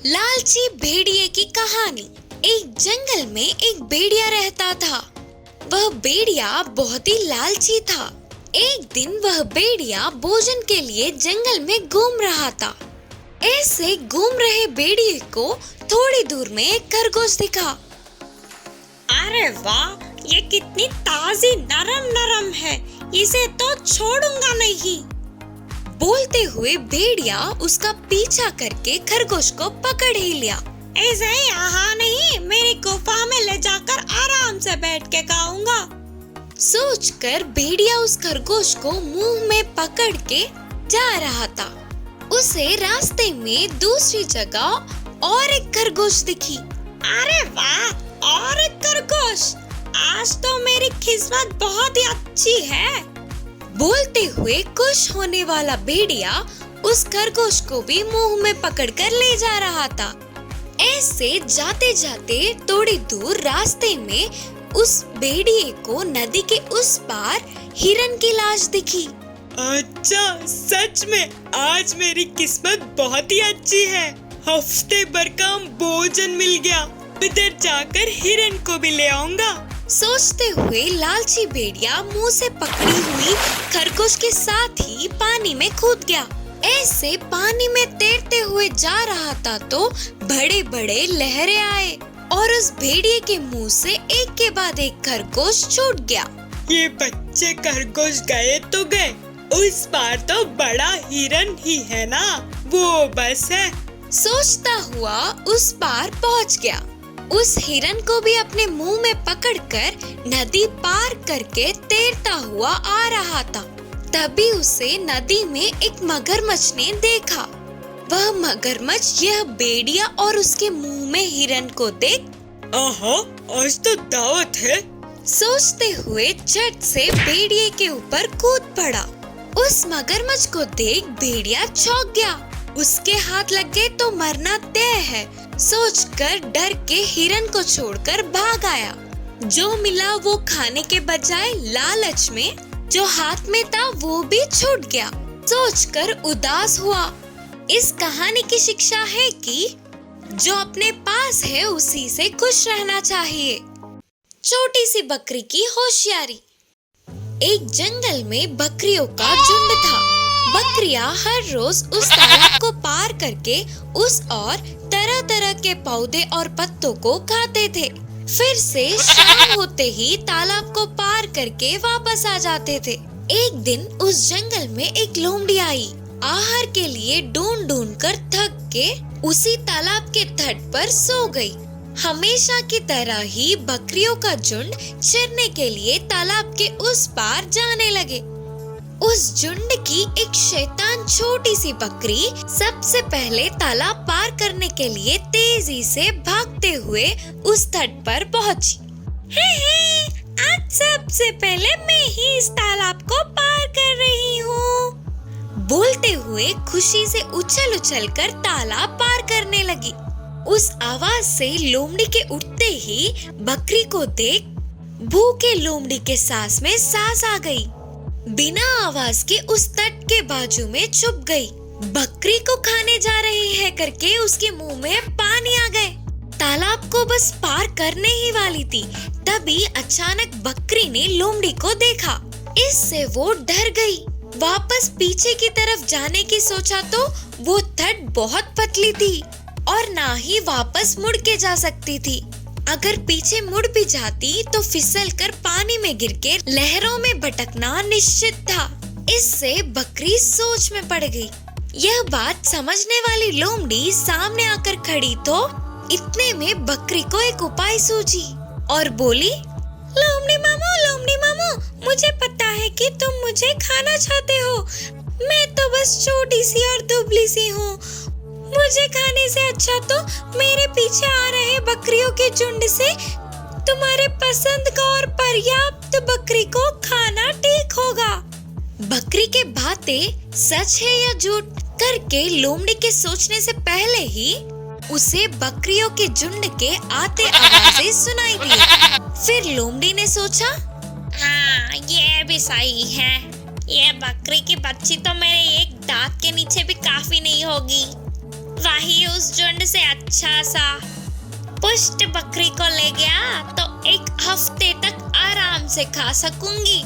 लालची भेड़िए की कहानी। एक जंगल में एक भेड़िया रहता था। वह भेड़िया बहुत ही लालची था। एक दिन वह भेड़िया भोजन के लिए जंगल में घूम रहा था। ऐसे घूम रहे भेड़िए को थोड़ी दूर में एक खरगोश दिखा। अरे वाह, ये कितनी ताजी नरम नरम है, इसे तो छोड़ूंगा नहीं। बोलते हुए भेड़िया उसका पीछा करके खरगोश को पकड़ ही लिया। इसे यहाँ नहीं, मेरी गुफा में ले जाकर आराम से बैठ के खाऊंगा। सोचकर भेड़िया उस खरगोश को मुंह में पकड़ के जा रहा था। उसे रास्ते में दूसरी जगह और एक खरगोश दिखी। अरे वाह, और एक खरगोश! आज तो मेरी किस्मत बहुत ही अच्छी है। बोलते हुए खुश होने वाला भेड़िया उस खरगोश को भी मुंह में पकड़कर ले जा रहा था। ऐसे जाते जाते थोड़ी दूर रास्ते में उस भेड़िए को नदी के उस पार हिरन की लाश दिखी। अच्छा, सच में आज मेरी किस्मत बहुत ही अच्छी है। हफ्ते भर का भोजन मिल गया, उधर जाकर हिरन को भी ले आऊंगा। सोचते हुए लालची भेड़िया मुंह से पकड़ी हुई खरगोश के साथ ही पानी में कूद गया। ऐसे पानी में तैरते हुए जा रहा था तो बड़े बड़े लहरें आए और उस भेड़िए के मुंह से एक के बाद एक खरगोश छूट गया। ये बच्चे खरगोश गए तो गए, उस पार तो बड़ा हिरन ही है ना, वो बस है। सोचता हुआ उस पार पहुंच गया। उस हिरन को भी अपने मुंह में पकड़कर नदी पार करके तैरता हुआ आ रहा था। तभी उसे नदी में एक मगरमच्छ ने देखा। वह मगरमच्छ यह भेड़िया और उसके मुंह में हिरन को देख, आहा, आज तो दावत है, सोचते हुए झट से भेड़िए के ऊपर कूद पड़ा। उस मगरमच्छ को देख भेड़िया चौंक गया। उसके हाथ लग गए तो मरना तय है। सोचकर डर के हिरन को छोड़कर भाग आया। जो मिला वो खाने के बजाय लालच में जो हाथ में था वो भी छूट गया। सोचकर उदास हुआ। इस कहानी की शिक्षा है कि जो अपने पास है उसी से खुश रहना चाहिए। छोटी सी बकरी की होशियारी। एक जंगल में बकरियों का झुंड था। बकरियां हर रोज उस तालाब को पार करके उस और तरह तरह के पौधे और पत्तों को खाते थे। फिर से शाम होते ही तालाब को पार करके वापस आ जाते थे। एक दिन उस जंगल में एक लोमड़ी आई। आहार के लिए ढूंढ ढूंढ कर थक के उसी तालाब के तट पर सो गई। हमेशा की तरह ही बकरियों का झुंड चरने के लिए तालाब के उस पार जाने लगे। उस झुंड की एक शैतान छोटी सी बकरी सबसे पहले तालाब पार करने के लिए तेजी से भागते हुए उस तट पर पहुंची। आज सबसे पहले मैं ही इस तालाब को पार कर रही हूँ। बोलते हुए खुशी से उछल उछल कर तालाब पार करने लगी। उस आवाज से लोमड़ी के उठते ही बकरी को देख भूखे लोमड़ी के सांस में सांस आ गई। बिना आवाज के उस तट के बाजू में छुप गई। बकरी को खाने जा रही है करके उसके मुंह में पानी आ गए। तालाब को बस पार करने ही वाली थी, तभी अचानक बकरी ने लोमड़ी को देखा। इससे वो डर गई। वापस पीछे की तरफ जाने की सोचा तो वो तट बहुत पतली थी और ना ही वापस मुड़ के जा सकती थी। अगर पीछे मुड़ भी जाती तो फिसल कर पानी में गिर के लहरों में भटकना निश्चित था। इससे बकरी सोच में पड़ गई। यह बात समझने वाली लोमड़ी सामने आकर खड़ी तो इतने में बकरी को एक उपाय सूझी और बोली, लोमड़ी मामू, मुझे पता है कि तुम मुझे खाना चाहते हो। मैं तो बस छोटी सी और दुबली सी हूँ। मुझे खाने से अच्छा तो मेरे पीछे आ रहे बकरियों के झुंड से तुम्हारे पसंद का और पर्याप्त बकरी को खाना ठीक होगा। बकरी के बातें सच है या झूठ करके लोमड़ी के सोचने से पहले ही उसे बकरियों के झुंड के आते आवाजें सुनाई दी। फिर लोमड़ी ने सोचा, हाँ, ये भी सही है। ये बकरी की बच्ची तो मेरे एक दांत के नीचे भी काफी नहीं होगी। वही उस झुंड से अच्छा सा पुष्ट बकरी को ले गया तो 1 हफ्ते तक आराम से खा सकूंगी।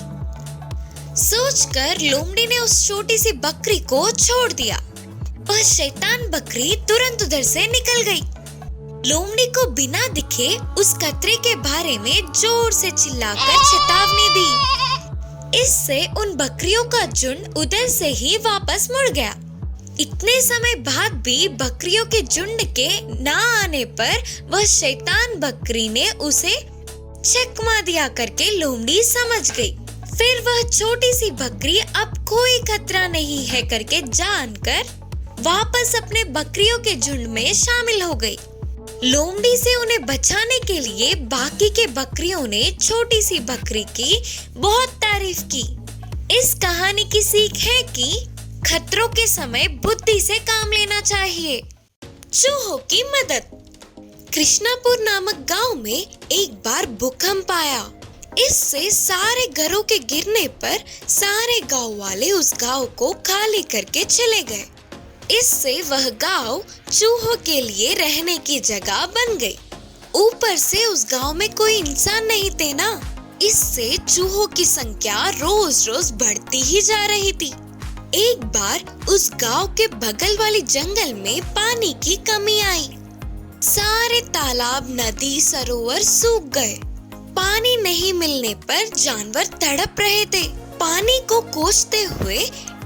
सोचकर लोमड़ी ने उस छोटी सी बकरी को छोड़ दिया। वह शैतान बकरी तुरंत उधर से निकल गई। लोमड़ी को बिना दिखे उस खतरे के बारे में जोर से चिल्लाकर चेतावनी दी। इससे उन बकरियों का झुंड उधर से ही वापस मुड़ गया। इतने समय बाद भी बकरियों के झुंड के ना आने पर वह शैतान बकरी ने उसे चकमा दिया करके लोमड़ी समझ गई। फिर वह छोटी सी बकरी अब कोई खतरा नहीं है करके जानकर वापस अपने बकरियों के झुंड में शामिल हो गई। लोमड़ी से उन्हें बचाने के लिए बाकी के बकरियों ने छोटी सी बकरी की बहुत तारीफ की। इस कहानी की सीख है कि खतरों के समय बुद्धि से काम लेना चाहिए। चूहों की मदद। कृष्णापुर नामक गांव में एक बार भूकंप आया। इससे सारे घरों के गिरने पर सारे गांव वाले उस गांव को खाली करके चले गए। इससे वह गांव चूहों के लिए रहने की जगह बन गई। ऊपर से उस गांव में कोई इंसान नहीं थे ना, इससे चूहों की संख्या रोज रोज बढ़ती ही जा रही थी। एक बार उस गांव के बगल वाली जंगल में पानी की कमी आई। सारे तालाब, नदी, सरोवर सूख गए। पानी नहीं मिलने पर जानवर तड़प रहे थे। पानी को खोजते हुए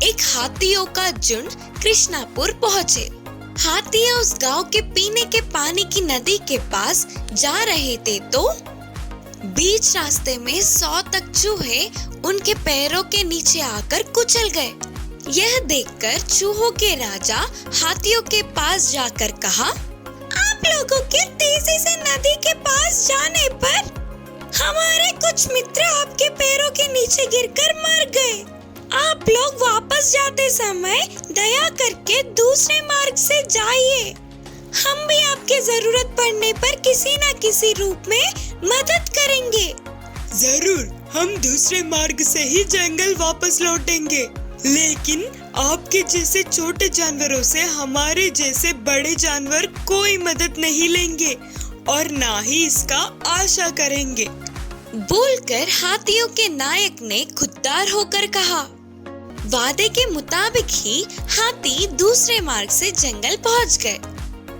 एक हाथियों का झुंड कृष्णापुर पहुँचे। हाथियाँ उस गांव के पीने के पानी की नदी के पास जा रहे थे तो बीच रास्ते में 100 तक चूहे उनके पैरों के नीचे आकर कुचल गए। यह देखकर चूहों के राजा हाथियों के पास जाकर कहा, आप लोगों के तेजी से नदी के पास जाने पर हमारे कुछ मित्र आपके पैरों के नीचे गिरकर मर गए। आप लोग वापस जाते समय दया करके दूसरे मार्ग से जाइए। हम भी आपके जरूरत पड़ने पर किसी न किसी रूप में मदद करेंगे। जरूर, हम दूसरे मार्ग से ही जंगल वापस लौटेंगे, लेकिन आपके जैसे छोटे जानवरों से हमारे जैसे बड़े जानवर कोई मदद नहीं लेंगे और ना ही इसका आशा करेंगे। बोलकर हाथियों के नायक ने खुददार होकर कहा। वादे के मुताबिक ही हाथी दूसरे मार्ग से जंगल पहुंच गए।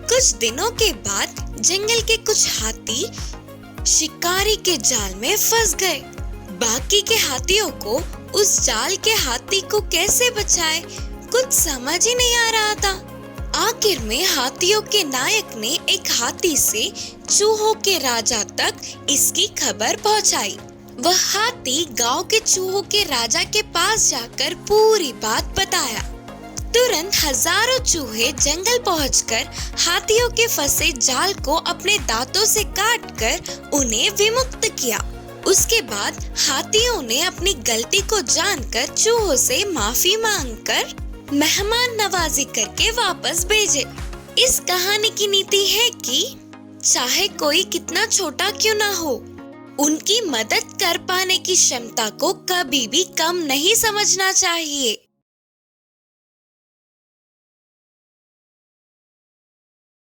कुछ दिनों के बाद जंगल के कुछ हाथी शिकारी के जाल में फंस गए। बाकी के हाथियों को उस जाल के हाथी को कैसे बचाए कुछ समझ ही नहीं आ रहा था। आखिर में हाथियों के नायक ने एक हाथी से चूहों के राजा तक इसकी खबर पहुंचाई। वह हाथी गांव के चूहों के राजा के पास जाकर पूरी बात बताया। तुरंत हजारों चूहे जंगल पहुंचकर हाथियों के फंसे जाल को अपने दांतों से काटकर उन्हें विमुक्त किया। उसके बाद हाथियों ने अपनी गलती को जानकर चूहों से माफी मांगकर मेहमान नवाजी करके वापस भेजे। इस कहानी की नीति है कि चाहे कोई कितना छोटा क्यों ना हो, उनकी मदद कर पाने की क्षमता को कभी भी कम नहीं समझना चाहिए।